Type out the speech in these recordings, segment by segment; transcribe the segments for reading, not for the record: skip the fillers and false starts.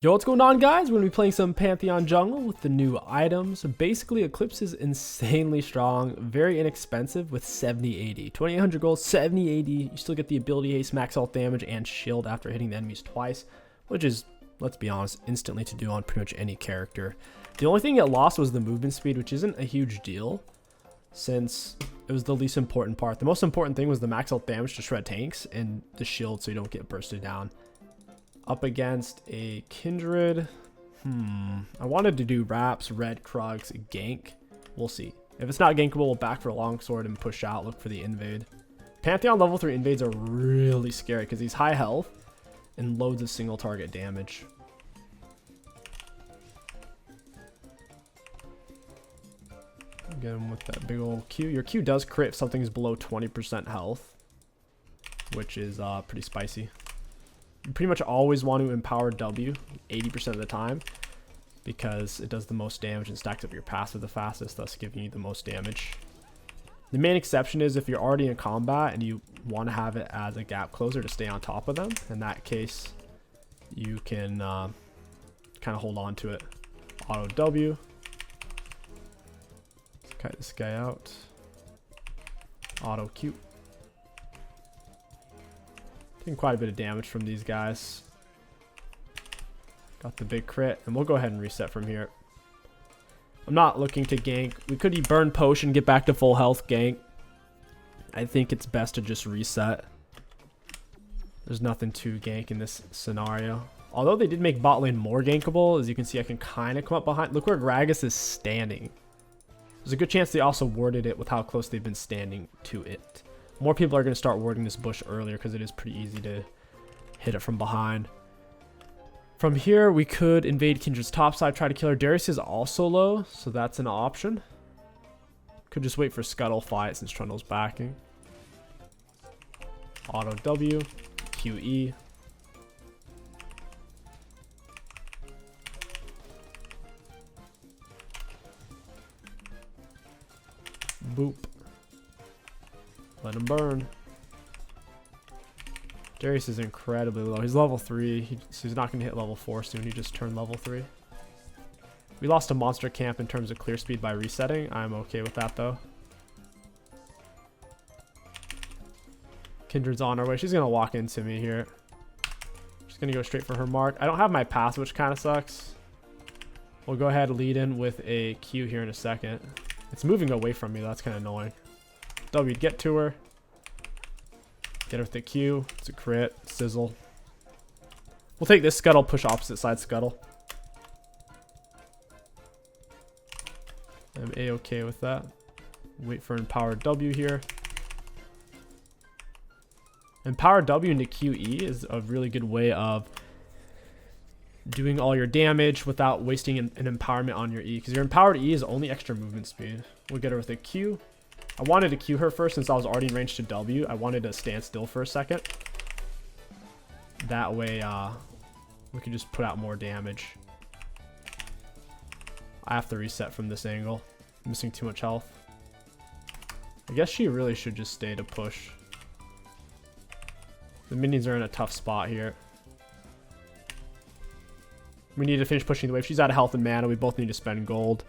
Yo, what's going on, guys? We're going to be playing some Pantheon jungle with the new items. Basically, Eclipse is insanely strong, very inexpensive with 70-80. 2800 gold, 70-80. You still get the ability haste, max health damage, and shield after hitting the enemies twice, which is, let's be honest, instantly to do on pretty much any character. The only thing it lost was the movement speed, which isn't a huge deal since it was the least important part. The most important thing was the max health damage to shred tanks and the shield so you don't get bursted down. Up against a Kindred. I wanted to do Wraps, Red, Krugs, Gank. We'll see. If it's not gankable, we'll back for a Longsword and push out, look for the Invade. Pantheon level 3 invades are really scary because he's high health and loads of single target damage. Get him with that big old Q. Your Q does crit if something's below 20% health, which is pretty spicy. You pretty much always want to empower W 80% of the time because it does the most damage and stacks up your passive the fastest, thus giving you the most damage. The main exception is if you're already in combat and you want to have it as a gap closer to stay on top of them. In that case, you can kind of hold on to it. Auto W. Let's cut this guy out. Auto Q. Taking quite a bit of damage from these guys. Got the big crit, and we'll go ahead and reset from here. I'm not looking to gank. We could burn potion, get back to full health gank. I think it's best to just reset. There's nothing to gank in this scenario. Although they did make bot lane more gankable, as you can see, I can kind of come up behind. Look where Gragas is standing. There's a good chance they also warded it with how close they've been standing to it. More people are going to start warding this bush earlier because it is pretty easy to hit it from behind. From here, we could invade Kindred's topside, try to kill her. Darius is also low, so that's an option. Could just wait for Scuttle fight since Trundle's backing. Auto W, QE. Boop. Let him burn. Darius is incredibly low. He's level 3, so he's not going to hit level 4 soon. He just turned level 3. We lost a monster camp in terms of clear speed by resetting. I'm okay with that, though. Kindred's on her way. She's going to walk into me here. She's going to go straight for her mark. I don't have my pass, which kind of sucks. We'll go ahead and lead in with a Q here in a second. It's moving away from me. That's kind of annoying. W, get to her. Get her with the Q. It's a crit. Sizzle. We'll take this Scuttle, push opposite side Scuttle. I'm A-okay with that. Wait for Empowered W here. Empowered W into QE is a really good way of doing all your damage without wasting an empowerment on your E. Because your empowered E is only extra movement speed. We'll get her with a Q. I wanted to Q her first since I was already in range to W. I wanted to stand still for a second. That way, we can just put out more damage. I have to reset from this angle. I'm missing too much health. I guess she really should just stay to push. The minions are in a tough spot here. We need to finish pushing the wave. She's out of health and mana. We both need to spend gold.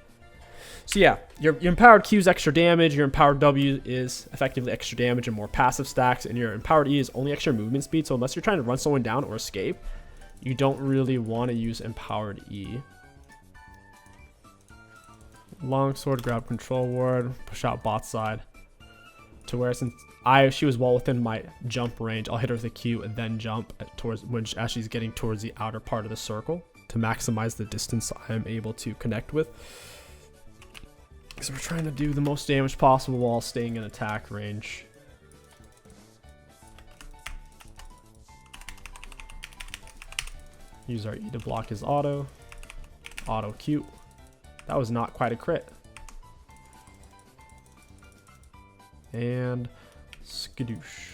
So yeah, your empowered Q is extra damage, your empowered W is effectively extra damage and more passive stacks, and your empowered E is only extra movement speed, so unless you're trying to run someone down or escape, you don't really want to use empowered E. Longsword, grab control ward, push out bot side. To where since she was well within my jump range, I'll hit her with a Q and then jump as she's getting towards the outer part of the circle to maximize the distance I am able to connect with. So we're trying to do the most damage possible while staying in attack range. Use our E to block his auto. Auto Q. That was not quite a crit. And skadoosh.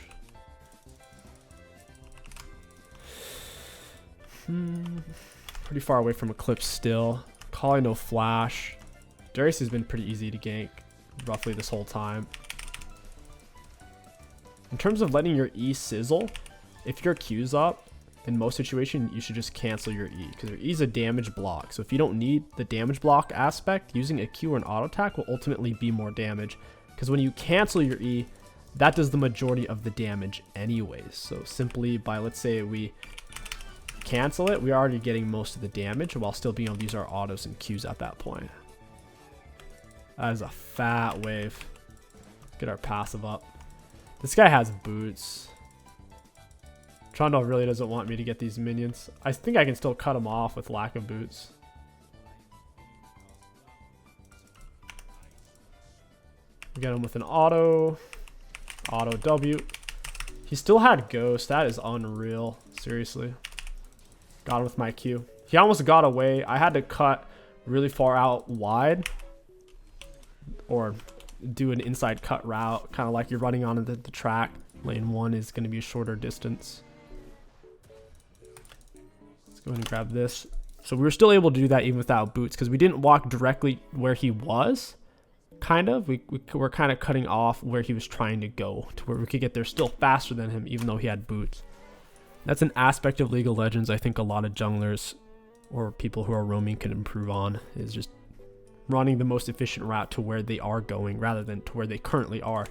Pretty far away from Eclipse still. Calling no flash. Darius has been pretty easy to gank roughly this whole time. In terms of letting your E sizzle, if your Q's up, in most situations, you should just cancel your E, because your E is a damage block. So if you don't need the damage block aspect, using a Q or an auto attack will ultimately be more damage, because when you cancel your E, that does the majority of the damage anyways. So simply by, let's say we cancel it, we're already getting most of the damage while still being able to use our autos and Qs at that point. That is a fat wave. Get our passive up. This guy has boots. Trundle really doesn't want me to get these minions. I think I can still cut him off with lack of boots. Get him with an auto W. He still had ghost. That is unreal. Seriously. Got him with my Q. He almost got away. I had to cut really far out wide, or do an inside cut route, kind of like you're running on the track. Lane 1 is going to be a shorter distance. Let's go ahead and grab this. So we were still able to do that even without boots, because we didn't walk directly where he was. Kind of. We were kind of cutting off where he was trying to go, to where we could get there still faster than him, even though he had boots. That's an aspect of League of Legends I think a lot of junglers or people who are roaming can improve on, is just running the most efficient route to where they are going rather than to where they currently are.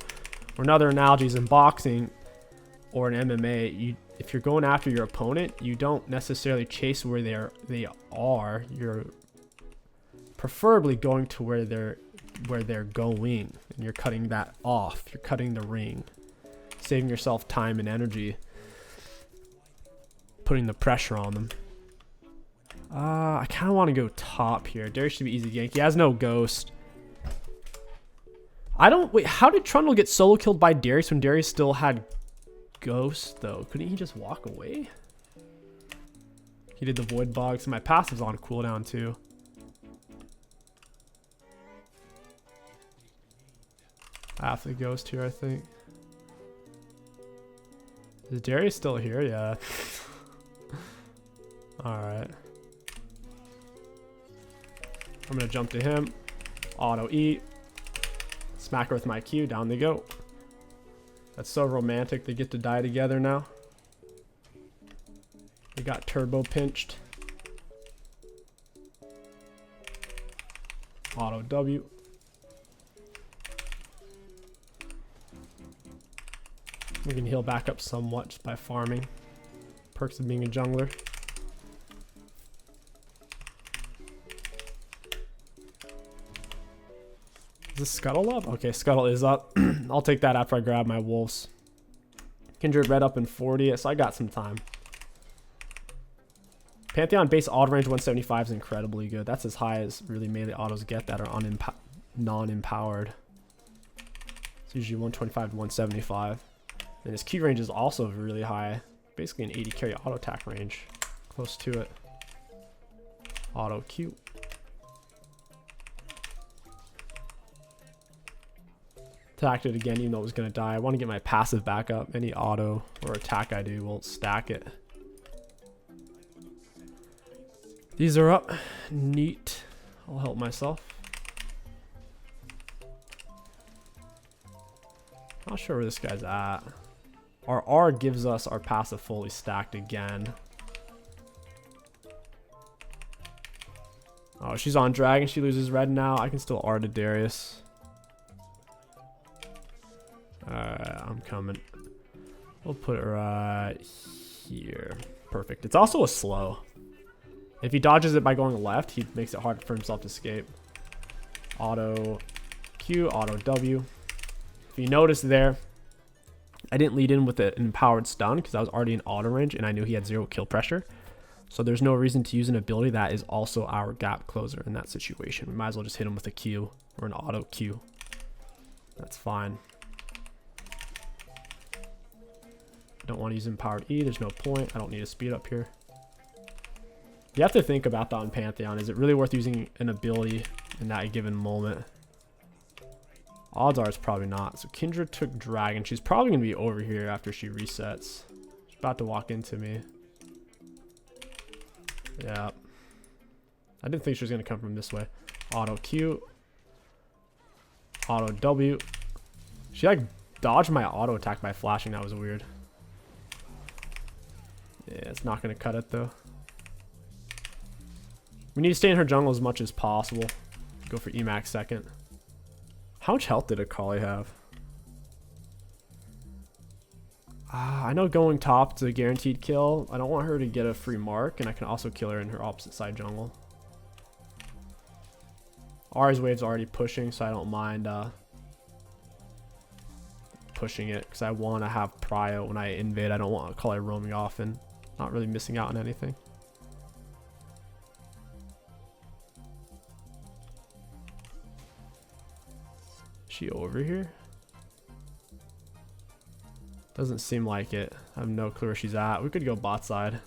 Or another analogy is in boxing or in MMA, if you're going after your opponent, you don't necessarily chase where they are. You're preferably going to where they're going, and you're cutting that off. You're cutting the ring, saving yourself time and energy, putting the pressure on them. I kind of want to go top here. Darius should be easy gank. He has no ghost. Wait, how did Trundle get solo killed by Darius when Darius still had ghost though? Couldn't he just walk away? He did the void bug, so my passive's on cooldown too. I have to ghost here, I think. Is Darius still here? Yeah. Alright. I'm gonna jump to him. Auto E. Smack her with my Q. Down they go. That's so romantic. They get to die together now. They got turbo pinched. Auto W. We can heal back up somewhat just by farming. Perks of being a jungler. Is this Scuttle up? Okay, Scuttle is up. I'll take that after I grab my wolves. Kindred red up in 40, so I got some time. Pantheon base auto range 175 is incredibly good. That's as high as really melee autos get that are non-empowered. It's usually 125 to 175. And his Q range is also really high. Basically an 80 carry auto attack range. Close to it. Auto Q. Attacked it again even though it was going to die. I want to get my passive back up. Any auto or attack I do will stack it. These are up. Neat. I'll help myself. Not sure where this guy's at. Our R gives us our passive fully stacked again. Oh, she's on dragon. She loses red now. I can still R to Darius. Alright, I'm coming. We'll put it right here. Perfect. It's also a slow. If he dodges it by going left, he makes it hard for himself to escape. Auto Q, auto W. If you notice there, I didn't lead in with an empowered stun because I was already in auto range and I knew he had 0 kill pressure. So there's no reason to use an ability that is also our gap closer in that situation. We might as well just hit him with a Q or an auto Q. That's fine. Don't want to use empowered E. There's no point. I don't need a speed up here. You have to think about that on Pantheon. Is it really worth using an ability in that given moment? Odds are it's probably not. So Kindred took dragon. She's probably going to be over here after she resets. She's about to walk into me. Yeah. I didn't think she was going to come from this way. Auto Q. Auto W. She like dodged my auto attack by flashing. That was weird. Yeah, it's not going to cut it though. We need to stay in her jungle as much as possible. Go for Emax second. How much health did Akali have? I know going top is a guaranteed kill. I don't want her to get a free mark, and I can also kill her in her opposite side jungle. Ari's wave's already pushing, so I don't mind pushing it, because I want to have prio when I invade. I don't want Akali roaming off and not really missing out on anything. Is she over here? Doesn't seem like it. I have no clue where she's at. We could go bot side.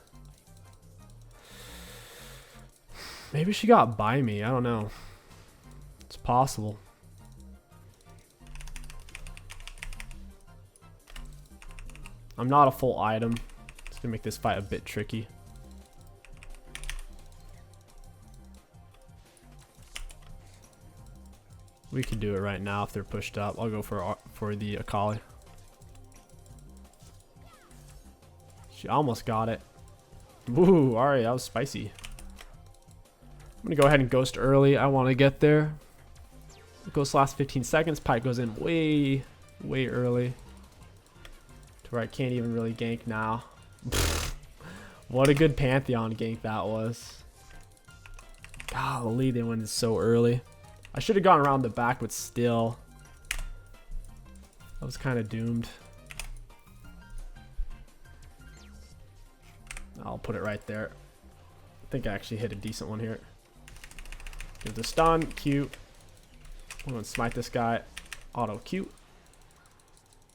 Maybe she got by me. I don't know. It's possible. I'm not a full item. It's gonna make this fight a bit tricky. We could do it right now if they're pushed up. I'll go for the Akali. She almost got it. Ooh, alright, that was spicy. I'm gonna go ahead and ghost early. I want to get there. Ghost lasts 15 seconds. Pike goes in way early, to where I can't even really gank now. What a good Pantheon gank that was. Golly, they went in so early. I should have gone around the back, but still, I was kind of doomed. I'll put it right there. I think I actually hit a decent one here. Give the stun, Q. I'm gonna smite this guy. Auto Q.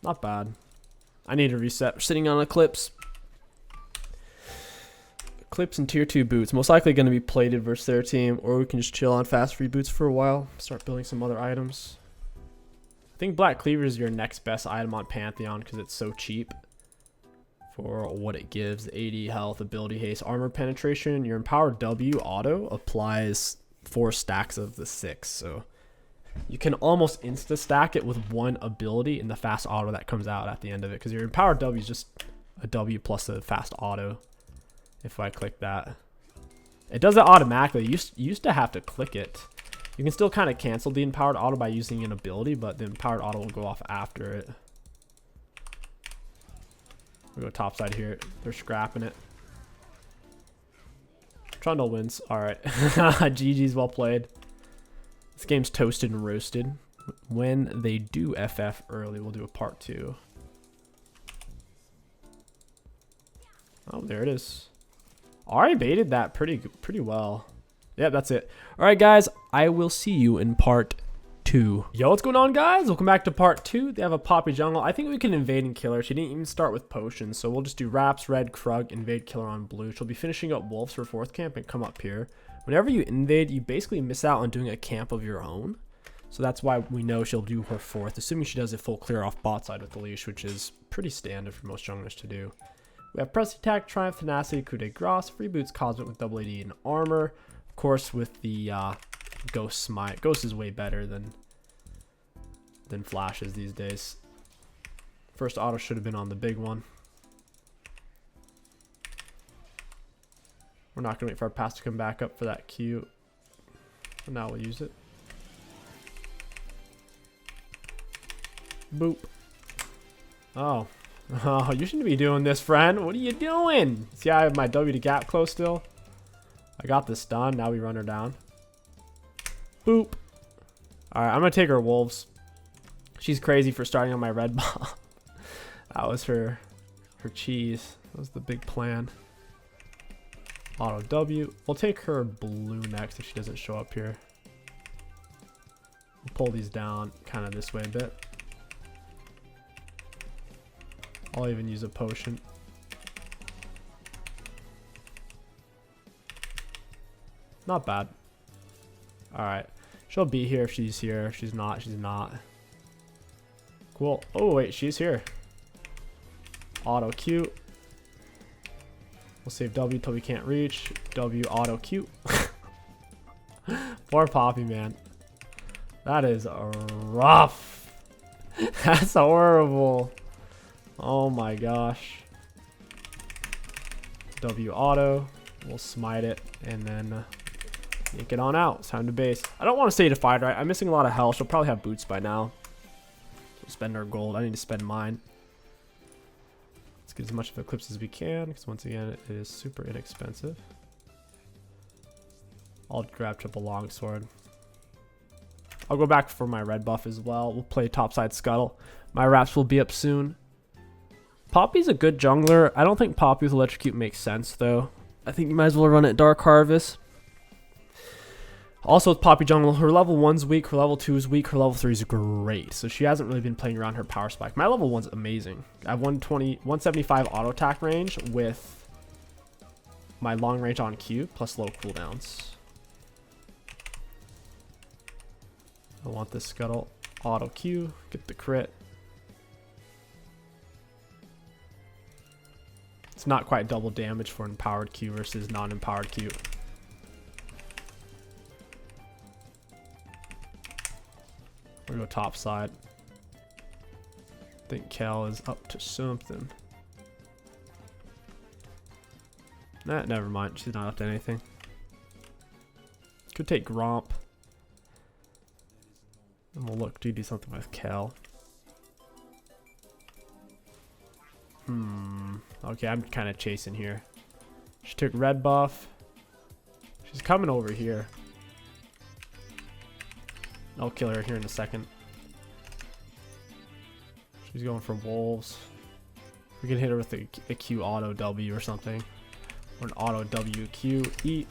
Not bad. I need to reset. We're sitting on Eclipse. Eclipse and tier 2 boots. Most likely going to be plated versus their team, or we can just chill on fast free boots for a while. Start building some other items. I think Black Cleaver is your next best item on Pantheon because it's so cheap for what it gives. 80 health, ability haste, armor penetration. Your empowered W auto applies 4 stacks of the 6, so you can almost insta stack it with one ability in the fast auto that comes out at the end of it, because your empowered W is just a W plus a fast auto. If I click that, it does it automatically. You used to have to click it. You can still kind of cancel the empowered auto by using an ability, but the empowered auto will go off after it. We go top side here. They're scrapping it. Trundle wins. All right. GG's, well played. This game's toasted and roasted. When they do FF early, we'll do a part 2. Oh, there it is. Already baited that pretty well. Yeah, that's it. All right, guys. I will see you in part 2. Yo, what's going on, guys? Welcome back to part 2. They have a Poppy jungle. I think we can invade and kill her. She didn't even start with potions, so we'll just do Raps, red, Krug, invade, kill her on blue. She'll be finishing up wolves for 4th camp and come up here. Whenever you invade, you basically miss out on doing a camp of your own. So that's why we know she'll do her 4th, assuming she does a full clear off bot side with the leash, which is pretty standard for most junglers to do. We have Press Attack, Triumph, Tenacity, Coup de Grace, Free Boots, Cosmic with double AD and armor. Of course, with the Ghost Smite. Ghost is way better than flashes these days. First auto should have been on the big one. We're not going to wait for our pass to come back up for that Q. But now we'll use it. Boop. Oh. Oh, you shouldn't be doing this, friend. What are you doing? See, I have my W to gap close still. I got this done. Now we run her down. Boop. Alright, I'm going to take her wolves. She's crazy for starting on my red bomb. That was her cheese. That was the big plan. Auto W. We'll take her blue next if she doesn't show up here. We'll pull these down kind of this way a bit. I'll even use a potion. Not bad. Alright. She'll be here if she's here. If she's not, she's not. Cool. Oh, wait. She's here. Auto Q. We'll save W till we can't reach. W auto Q. Poor Poppy, man. That is rough. That's horrible. Oh my gosh. W auto. We'll smite it and then yank it on out. It's time to base. I don't want to stay defied, right? I'm missing a lot of health. She'll probably have boots by now. We'll spend our gold. I need to spend mine. Let's get as much of Eclipse as we can, because once again, it is super inexpensive. I'll grab triple longsword. I'll go back for my red buff as well. We'll play topside scuttle. My wraps will be up soon. Poppy's a good jungler. I don't think Poppy with electrocute makes sense though. I think you might as well run it Dark Harvest. Also with Poppy jungle, her level 1's weak, her level 2 is weak, her level 3 is great. So she hasn't really been playing around her power spike. My level 1's amazing. I have 175 auto attack range with my long range on Q plus low cooldowns. I want this scuttle auto Q, get the crit. It's not quite double damage for empowered Q versus non-empowered Q. We'll go top side. I think Cal is up to something. Nah, never mind. She's not up to anything. Could take Gromp. And we'll look to do something with Cal. Okay, I'm kind of chasing here. She took red buff. She's coming over here. I'll kill her here in a second. She's going for wolves. We can hit her with a Q auto W or something. Or an auto W Q E.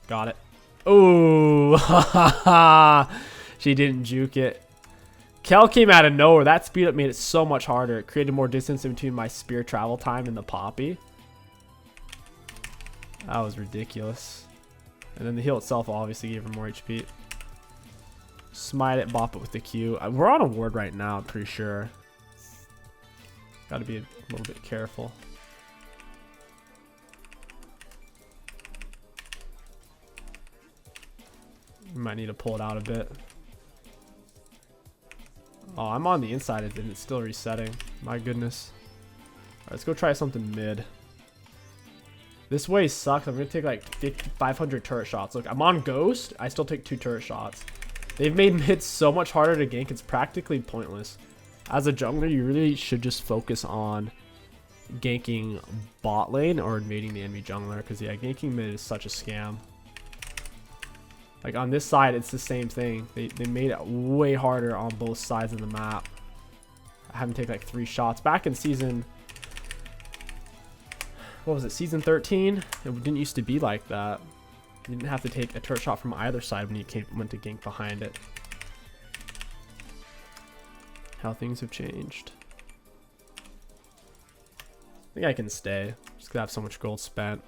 Got it. Oh, she didn't juke it. Kel came out of nowhere. That speed up made it so much harder. It created more distance in between my spear travel time and the Poppy. That was ridiculous. And then the heal itself obviously gave her more HP. Smite it, bop it with the Q. We're on a ward right now, I'm pretty sure. Gotta be a little bit careful. We might need to pull it out a bit. Oh, I'm on the inside and it's still resetting. My goodness. Alright, let's go try something mid. This way sucks. I'm going to take like 500 turret shots. Look, I'm on Ghost. I still take 2 turret shots. They've made mid so much harder to gank. It's practically pointless. As a jungler, you really should just focus on ganking bot lane or invading the enemy jungler. Because, yeah, ganking mid is such a scam. Like, on this side, it's the same thing. They made it way harder on both sides of the map. I had to take like 3 shots. Back in season... What was it? Season 13? It didn't used to be like that. You didn't have to take a turret shot from either side when you went to gank behind it. How things have changed. I think I can stay. Just 'cause I have so much gold spent.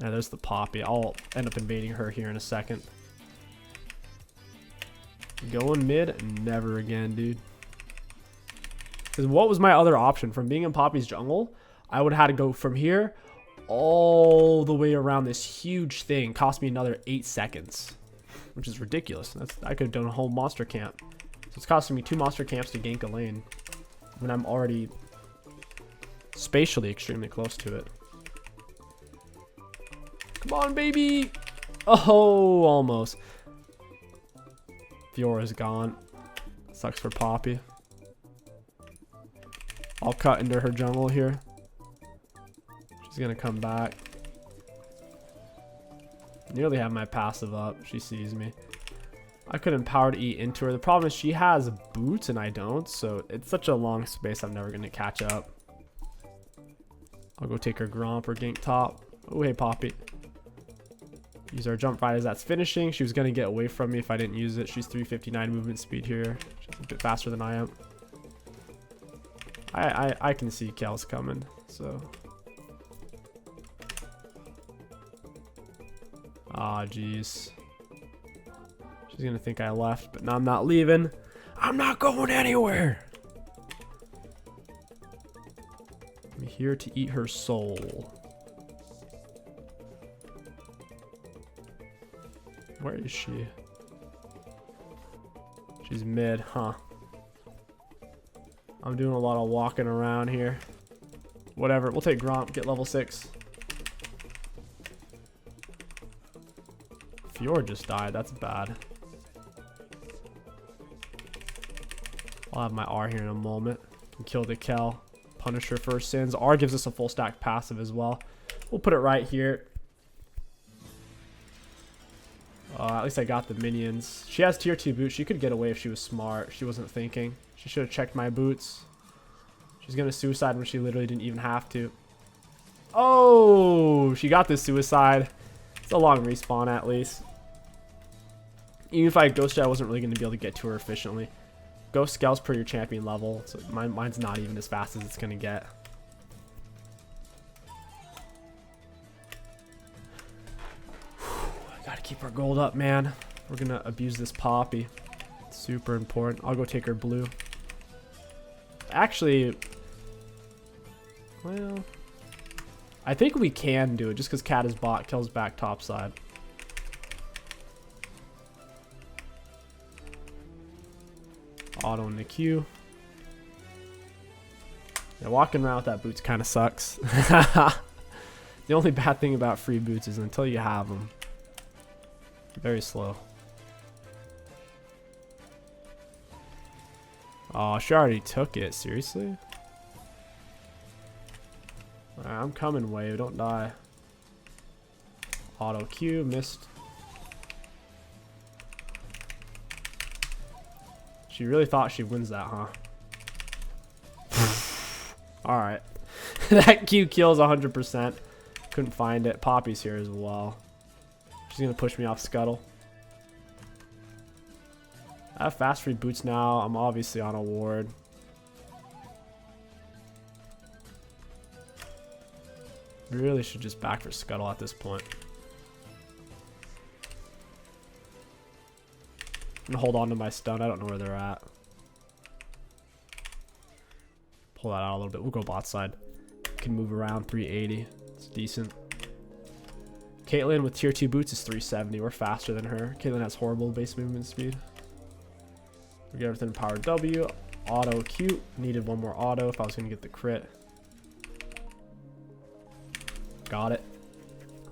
Yeah, there's the Poppy. I'll end up invading her here in a second. Going mid? Never again, dude. Because what was my other option? From being in Poppy's jungle, I would have had to go from here all the way around this huge thing. Cost me another 8 seconds, which is ridiculous. I could have done a whole monster camp. So it's costing me 2 monster camps to gank a lane when I'm already spatially extremely close to it. Come on, baby. Oh, almost. Fiora's gone. Sucks for Poppy. I'll cut into her jungle here. She's gonna come back. Nearly have my passive up. She sees me. I could empower to eat into her. The problem is she has boots and I don't, so it's such a long space I'm never gonna catch up. I'll go take her Gromp or gank top. Oh, hey, Poppy. Use our jump right as that's finishing. She was gonna get away from me if I didn't use it. She's 359 movement speed here. She's a bit faster than I am. I can see Cal's coming, so. Ah, jeez. She's gonna think I left, but no, I'm not leaving. I'm not going anywhere. I'm here to eat her soul. Where is she? She's mid, huh? I'm doing a lot of walking around here. Whatever. We'll take Gromp. Get level 6. Fjord just died. That's bad. I'll have my R here in a moment. Kill the Kel. Punish her for her sins. R gives us a full stack passive as well. We'll put it right here. At least I got the minions. She has tier 2 boots. She could get away if she was smart. She wasn't thinking. She should have checked my boots. She's going to suicide when she literally didn't even have to. Oh, she got this suicide. It's a long respawn at least. Even if I ghosted, I wasn't really going to be able to get to her efficiently. Ghost scales per your champion level. So mine's not even as fast as it's going to get. Gotta keep our gold up, man. We're gonna abuse this Poppy. It's super important. I'll go take her blue. Actually, well, I think we can do it just because Cat is bot. Kills back top side. Auto in the queue. Yeah, walking around with that boots kind of sucks. The only bad thing about free boots is until you have them. Very slow. Oh, she already took it. Seriously? Alright, I'm coming, Wave. Don't die. Auto Q. Missed. She really thought she wins that, huh? Alright. That Q kills 100%. Couldn't find it. Poppy's here as well. She's going to push me off Scuttle. I have fast free boots now. I'm obviously on a ward. Really should just back for Scuttle at this point. I'm going to hold on to my stun. I don't know where they're at. Pull that out a little bit. We'll go bot side. Can move around 380. It's decent. Caitlyn with tier 2 boots is 370. We're faster than her. Caitlyn has horrible base movement speed. We get everything in power W. Auto Q. Needed one more auto if I was going to get the crit. Got it.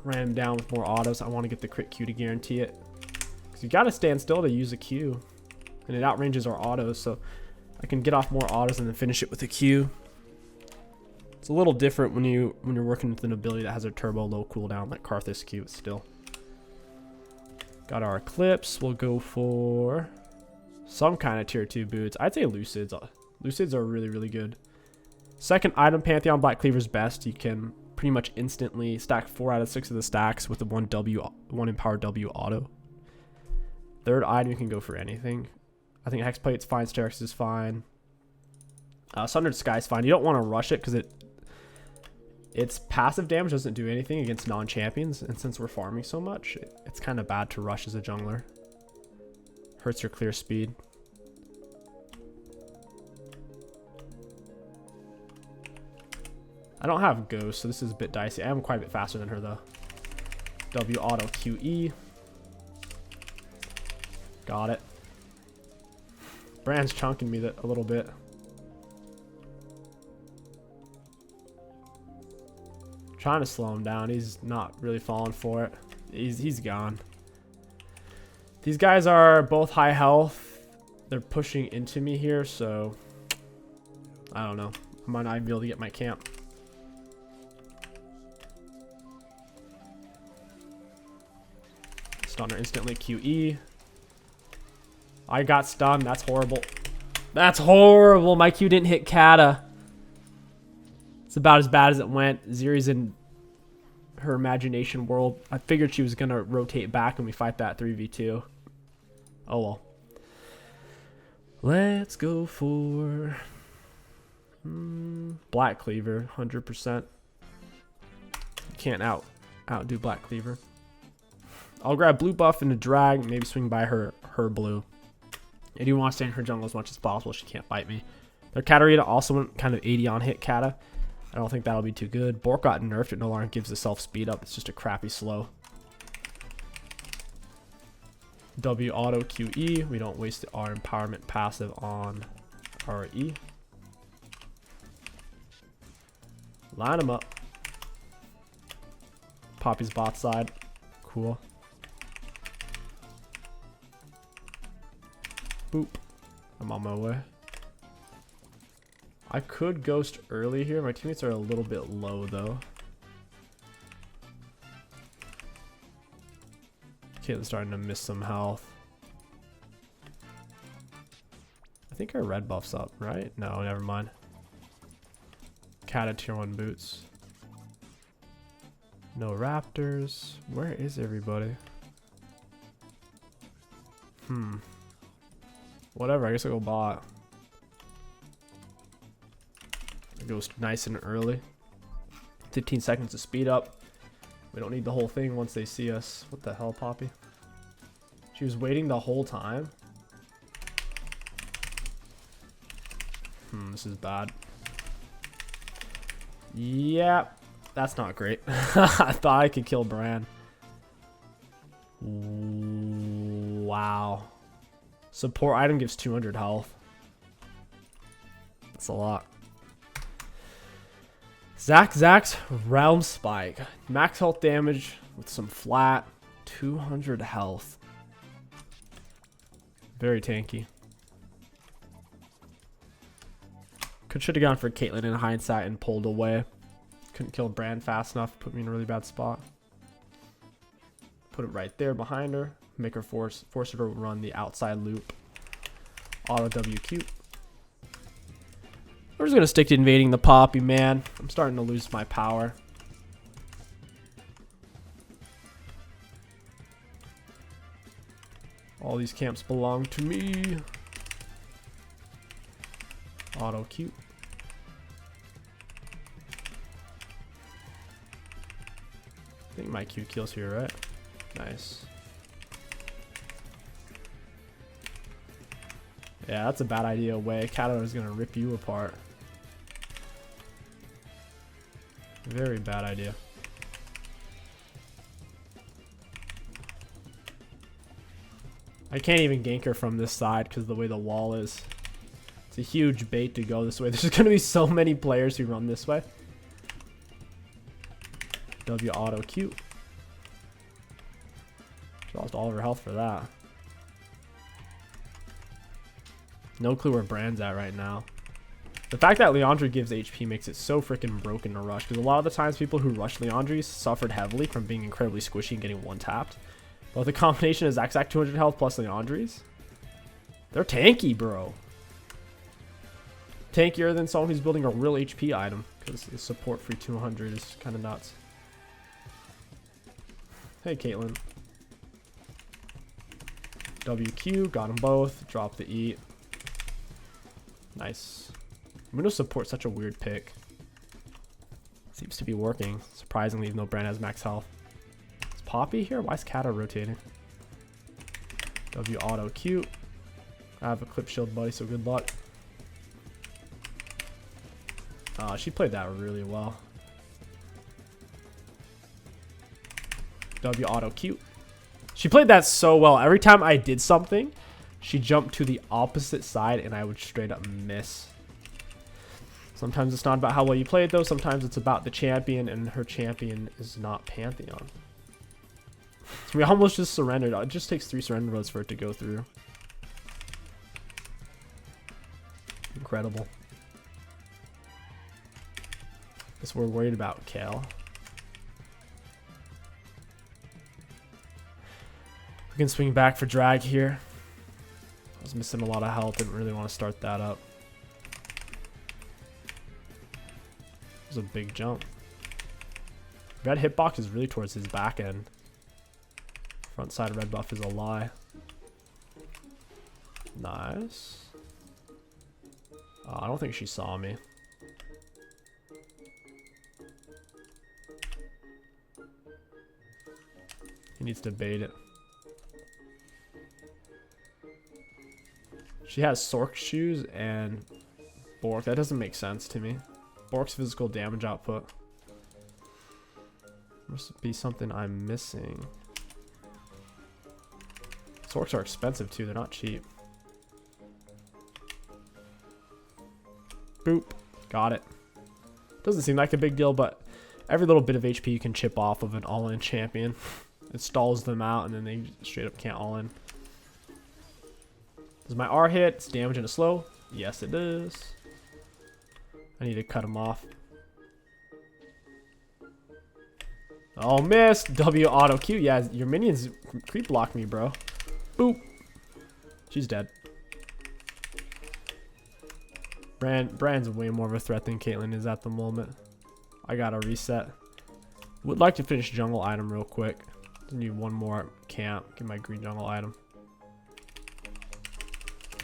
Ran him down with more autos. I want to get the crit Q to guarantee it. Because you got to stand still to use a Q. And it outranges our autos. So I can get off more autos and then finish it with a Q. It's a little different when you're working with an ability that has a turbo low cooldown like Karthus Q still. Got our Eclipse. We'll go for some kind of tier 2 boots. I'd say Lucids. Lucids are really, really good. Second item, Pantheon Black Cleaver's best. You can pretty much instantly stack 4 out of 6 of the stacks with the one Empowered W auto. Third item, you can go for anything. I think Hexplate's fine. Sterex is fine. Sundered Sky's fine. You don't want to rush it because its passive damage doesn't do anything against non-champions, and since we're farming so much, it's kind of bad to rush as a jungler. Hurts your clear speed. I don't have Ghost, so this is a bit dicey. I am quite a bit faster than her, though. W auto QE. Got it. Brand's chunking me a little bit. Trying to slow him down. He's not really falling for it. He's gone. These guys are both high health. They're pushing into me here, so I don't know. I might not be able to get my camp. Stunner instantly. QE. I got stunned. That's horrible. That's horrible. My Q didn't hit Kata. It's about as bad as it went. Ziri's in her imagination world. I figured she was going to rotate back and we fight that 3v2. Oh well. Let's go for Black Cleaver, 100%. You can't outdo Black Cleaver. I'll grab blue buff and a drag, maybe swing by her blue. I do want to stay in her jungle as much as possible. She can't bite me. Their Katarina also went kind of 80 on hit Kata. I don't think that'll be too good. Bork got nerfed. It no longer gives the self speed up. It's just a crappy slow. W auto QE. We don't waste our empowerment passive on our E. Line him up. Poppy's bot side. Cool. Boop. I'm on my way. I could ghost early here. My teammates are a little bit low though. Caitlin's starting to miss some health. I think our red buff's up, right? No, never mind. Cat at tier 1 boots. No raptors. Where is everybody? Whatever, I guess I'll go bot. It goes nice and early. 15 seconds to speed up. We don't need the whole thing once they see us. What the hell, Poppy? She was waiting the whole time. This is bad. Yeah, that's not great. I thought I could kill Bran. Wow. Support item gives 200 health. That's a lot. Zax's Realm Spike. Max health damage with some flat. 200 health. Very tanky. Should have gone for Caitlyn in hindsight and pulled away. Couldn't kill Bran fast enough. Put me in a really bad spot. Put it right there behind her. Make her force her to run the outside loop. Auto WQ. We're just gonna stick to invading the Poppy, man. I'm starting to lose my power. All these camps belong to me. Auto Q. I think my Q kills here, right? Nice. Yeah, that's a bad idea away. Kato is gonna rip you apart. Very bad idea. I can't even gank her from this side because of the way the wall is. It's a huge bait to go this way. There's going to be so many players who run this way. W auto Q. She lost all of her health for that. No clue where Bran's at right now. The fact that Leandre gives HP makes it so freaking broken to rush. Because a lot of the times people who rush Leandre suffered heavily from being incredibly squishy and getting one-tapped. But the combination of Zax 200 health plus Leandre's, they're tanky, bro. Tankier than someone who's building a real HP item. Because the support free 200 is kind of nuts. Hey, Caitlyn. WQ, got them both. Drop the E. Nice. Windows support, such a weird pick. Seems to be working. Surprisingly, even though Bran has max health. Is Poppy here? Why is Kata rotating? W auto Q. I have Eclipse shield, buddy, so good luck. She played that really well. W auto Q. She played that so well. Every time I did something, she jumped to the opposite side and I would straight up miss. Sometimes it's not about how well you play it though. Sometimes it's about the champion, and her champion is not Pantheon. So we almost just surrendered. It just takes 3 surrender votes for it to go through. Incredible. Guess we're worried about Kale. We can swing back for drag here. I was missing a lot of health. Didn't really want to start that up. It was a big jump. Red hitbox is really towards his back end. Front side red buff is a lie. Nice. I don't think she saw me. He needs to bait it. She has Sork shoes and Bork. That doesn't make sense to me. Bork's physical damage output. Must be something I'm missing. Sorks are expensive too. They're not cheap. Boop. Got it. Doesn't seem like a big deal, but every little bit of HP you can chip off of an all-in champion. It stalls them out, and then they straight up can't all-in. Does my R hit? It's damaging a slow. Yes, it does. I need to cut him off. Oh, missed. W auto Q. Yeah, your minions creep block me, bro. Boop. She's dead. Brand's way more of a threat than Caitlyn is at the moment. I gotta reset. Would like to finish jungle item real quick. Need one more camp. Get my green jungle item.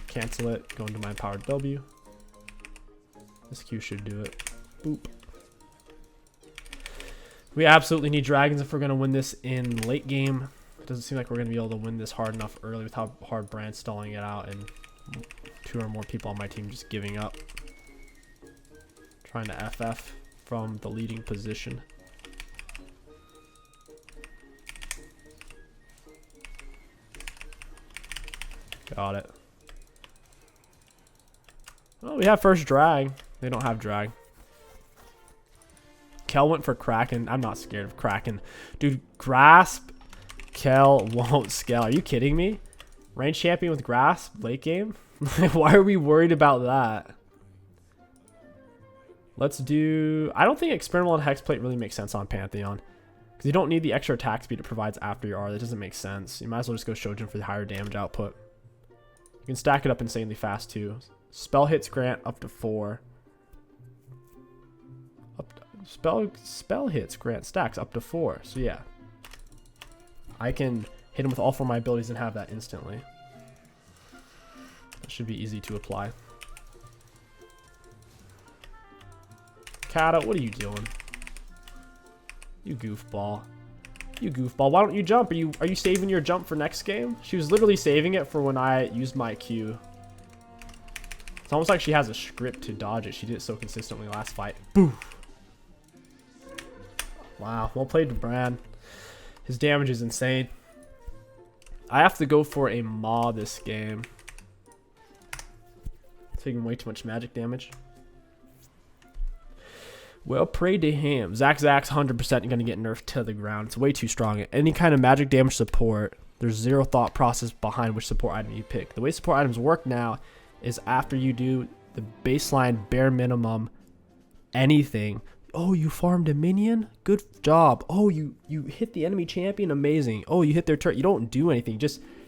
Cancel it. Go into my powered W. This Q should do it. Boop. We absolutely need dragons if we're going to win this in late game. It doesn't seem like we're going to be able to win this hard enough early with how hard Brand's stalling it out and 2 or more people on my team just giving up. Trying to FF from the leading position. Got it. Oh, we have first drag. They don't have drag. Kel went for Kraken. I'm not scared of Kraken. Dude, Grasp, Kel won't scale. Are you kidding me? Range champion with Grasp late game? Why are we worried about that? Let's do... I don't think Experimental and Hexplate really makes sense on Pantheon. Because you don't need the extra attack speed it provides after your R. That doesn't make sense. You might as well just go Shojin for the higher damage output. You can stack it up insanely fast too. Spell hits grant up to 4. Spell hits grant stacks up to 4. So yeah, I can hit him with all 4 of my abilities and have that instantly. That should be easy to apply. Kata, what are you doing? You goofball. You goofball. Why don't you jump? Are you saving your jump for next game? She was literally saving it for when I used my Q. It's almost like she has a script to dodge it. She did it so consistently last fight. Boo. Wow. Well played to Brand. His damage is insane. I have to go for a Maw this game. Taking way too much magic damage. Well, pray to him. Zack's 100% going to get nerfed to the ground. It's way too strong. Any kind of magic damage support, there's zero thought process behind which support item you pick. The way support items work now is after you do the baseline bare minimum anything. Oh, you farmed a minion? Good job. Oh, you hit the enemy champion? Amazing. Oh, you hit their turret. You don't do anything.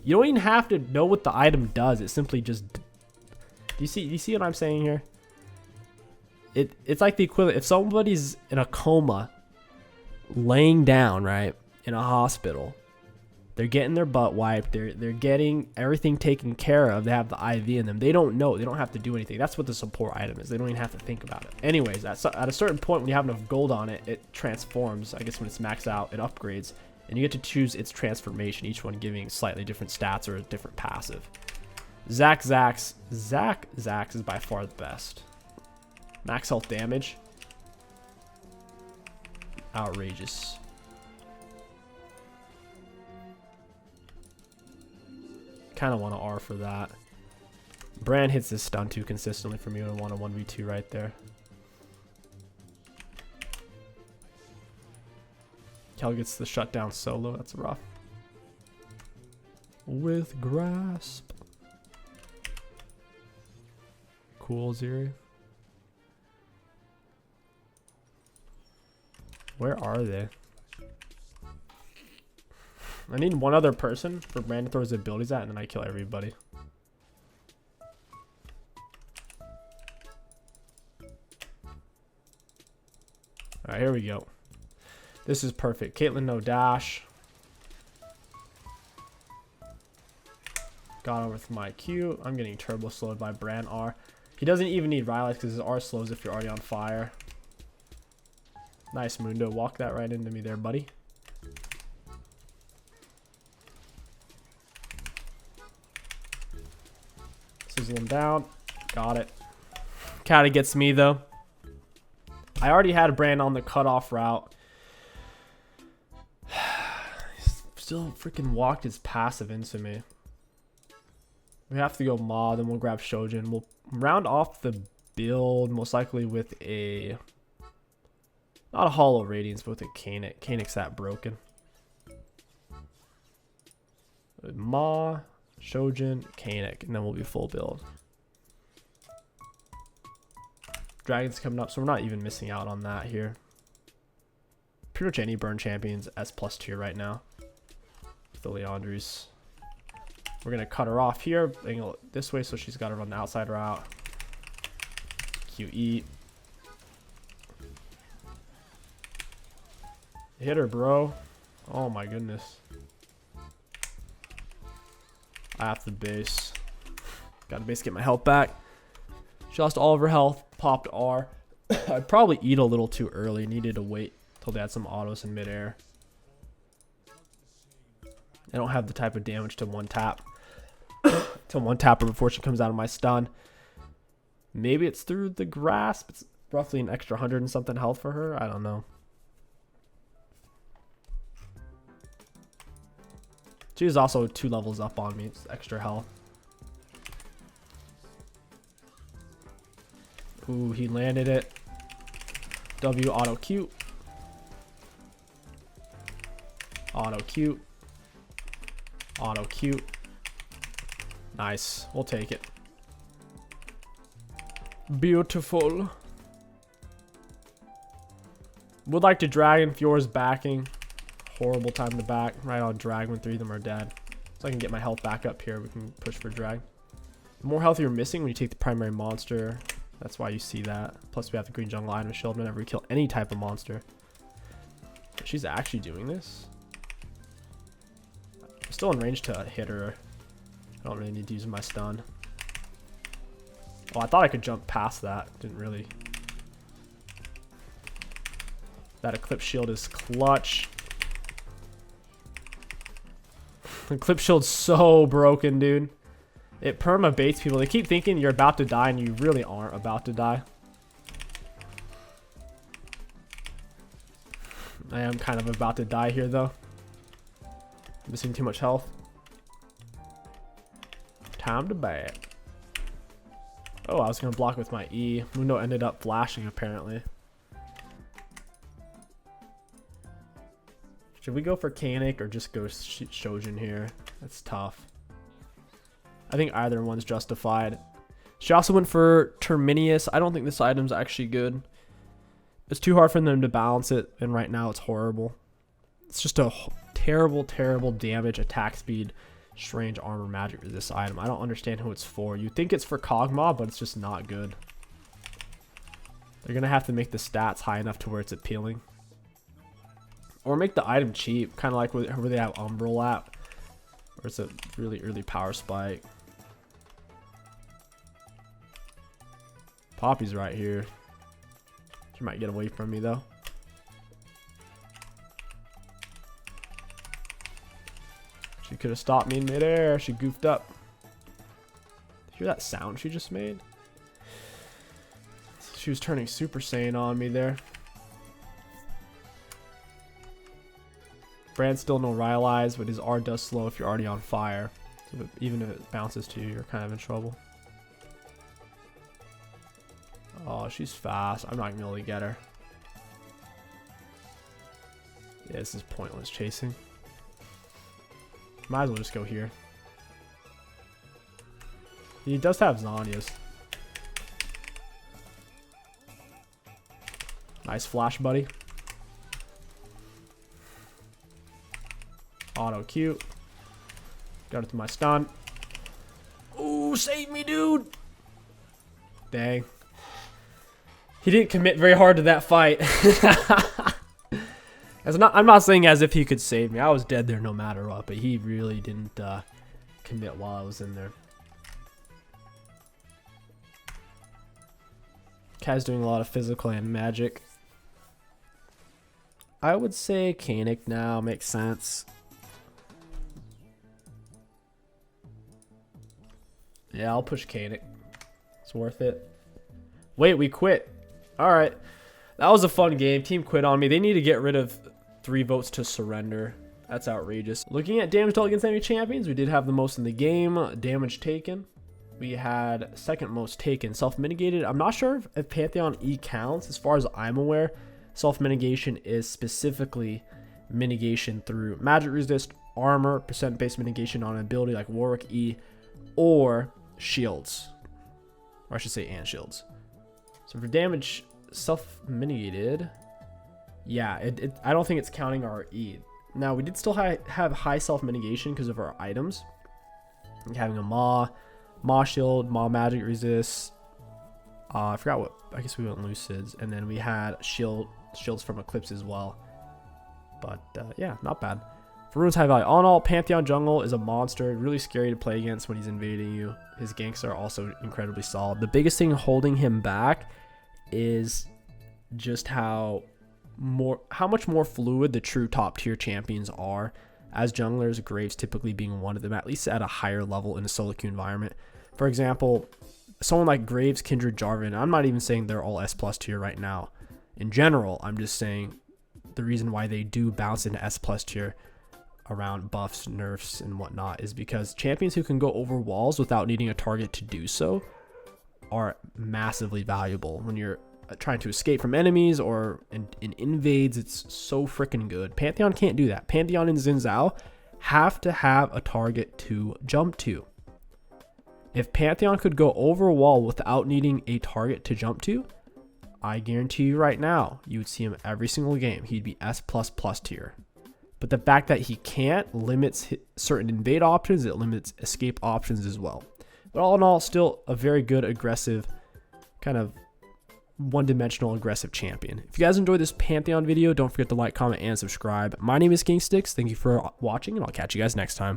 You don't even have to know what the item does. It simply just... Do you see what I'm saying here? It's like the equivalent. If somebody's in a coma, laying down, right, in a hospital, they're getting their butt wiped. They're getting everything taken care of. They have the IV in them. They don't know. They don't have to do anything. That's what the support item is. They don't even have to think about it. Anyways, at a certain point when you have enough gold on it, it transforms. I guess when it's maxed out, it upgrades. And you get to choose its transformation, each one giving slightly different stats or a different passive. Zack's is by far the best. Max health damage. Outrageous. Kind of want to R for that. Brand hits this stun too consistently for me when I want a 1v2 right there. Kel gets the shutdown solo. That's rough. With Grasp. Cool, Zeri. Where are they? I need one other person for Brand to throw his abilities at, and then I kill everybody. Alright, here we go. This is perfect. Caitlyn, no dash. Got over with my Q. I'm getting turbo slowed by Brand R. He doesn't even need Rylai's because his R slows if you're already on fire. Nice, Mundo. Walk that right into me there, buddy. Sizzle him down. Got it. Kata gets me, though. I already had a Brand on the cutoff route. Still freaking walked his passive into me. We have to go Maw, then we'll grab Shojin. We'll round off the build most likely with a Not a hollow radiance, but with a Canic. Canic's that broken. Ma, Shojin, Canic, and then we'll be full build. Dragon's coming up, so we're not even missing out on that here. Pretty much any burn champion's S+ tier right now. The Leandris. We're gonna cut her off here, angle it this way so she's got to run the outside route. QE. Hit her, bro. Oh my goodness. I have to base. Gotta base, get my health back. She lost all of her health, popped R. I'd probably eat a little too early. Needed to wait till they had some autos in midair. I don't have the type of damage to one tap. To one tapper before she comes out of my stun. Maybe it's through the grasp. It's roughly an extra 100 and something health for her. I don't know. She was also 2 levels up on me. It's extra health. Ooh, he landed it. W auto Q. Auto Q. Auto Q. Nice. We'll take it. Beautiful. Would like to Dragon. Fjord's backing. Horrible time to back. Right on drag when 3 of them are dead. So I can get my health back up here. We can push for drag. The more health you're missing when you take the primary monster. That's why you see that. Plus we have the green jungle item shield whenever we kill any type of monster. She's actually doing this. I'm still in range to hit her. I don't really need to use my stun. Oh, I thought I could jump past that. Didn't really. That Eclipse shield is clutch. Eclipse shield's so broken, dude. It perma baits people. They keep thinking you're about to die and you really aren't about to die. I am kind of about to die here though. Missing too much health. Time to bat. Oh, I was gonna block with my E. Mundo ended up flashing apparently. Should we go for Canic or just go Shojin here? That's tough. I think either one's justified. She also went for Terminius. I don't think this item's actually good. It's too hard for them to balance it, and right now it's horrible. It's just a terrible, terrible damage, attack speed, strange armor magic with this item. I don't understand who it's for. You think it's for Kog'Maw, but it's just not good. They're going to have to make the stats high enough to where it's appealing. Or make the item cheap, kind of like where they have Umbral at. Or it's a really early power spike. Poppy's right here. She might get away from me though. She could have stopped me in midair. She goofed up. Hear that sound she just made? She was turning Super Saiyan on me there. Brand's still no Rylai's, but his R does slow if you're already on fire. So even if it bounces to you, you're kind of in trouble. Oh, she's fast. I'm not gonna be able to get her. Yeah, this is pointless chasing. Might as well just go here. He does have Zhonya's. Nice flash, buddy. Auto Q. Got it to my stun. Ooh, save me, dude. Dang. He didn't commit very hard to that fight. I'm not saying as if he could save me. I was dead there no matter what, but he really didn't commit while I was in there. Kai's doing a lot of physical and magic. I would say Canic now makes sense. Yeah, I'll push Canic. It's worth it. Wait, we quit. Alright. That was a fun game. Team quit on me. They need to get rid of 3 votes to surrender. That's outrageous. Looking at damage dealt against enemy champions, we did have the most in the game. Damage taken. We had second most taken. Self-mitigated. I'm not sure if Pantheon E counts. As far as I'm aware, self-mitigation is specifically mitigation through magic resist, armor, percent-based mitigation on an ability like Warwick E, or shields. Or I should say and shields. So for damage, self-mitigated, yeah, I don't think it's counting our E. Now, we did still have high self-mitigation because of our items. Like having a Maw shield, Maw magic resist. I forgot what, I guess we went Lucids. And then we had shields from Eclipse as well. But yeah, not bad. For runes high value. All in all, Pantheon jungle is a monster. Really scary to play against when he's invading you. His ganks are also incredibly solid. The biggest thing holding him back is just how much more fluid the true top tier champions are. As junglers, Graves typically being one of them, at least at a higher level in a solo queue environment. For example, someone like Graves, Kindred, Jarvan, I'm not even saying they're all S+ tier right now. In general, I'm just saying the reason why they do bounce into S+ tier around buffs, nerfs, and whatnot is because champions who can go over walls without needing a target to do so are massively valuable. When you're trying to escape from enemies or in invades, it's so freaking good. Pantheon can't do that. Pantheon and Xin Zhao have to have a target to jump to. If Pantheon could go over a wall without needing a target to jump to, I guarantee you right now, you would see him every single game. He'd be S++ tier. But the fact that he can't limits certain invade options, it limits escape options as well. But all in all, still a very good, aggressive, kind of one-dimensional aggressive champion. If you guys enjoyed this Pantheon video, don't forget to like, comment, and subscribe. My name is King Sticks. Thank you for watching, and I'll catch you guys next time.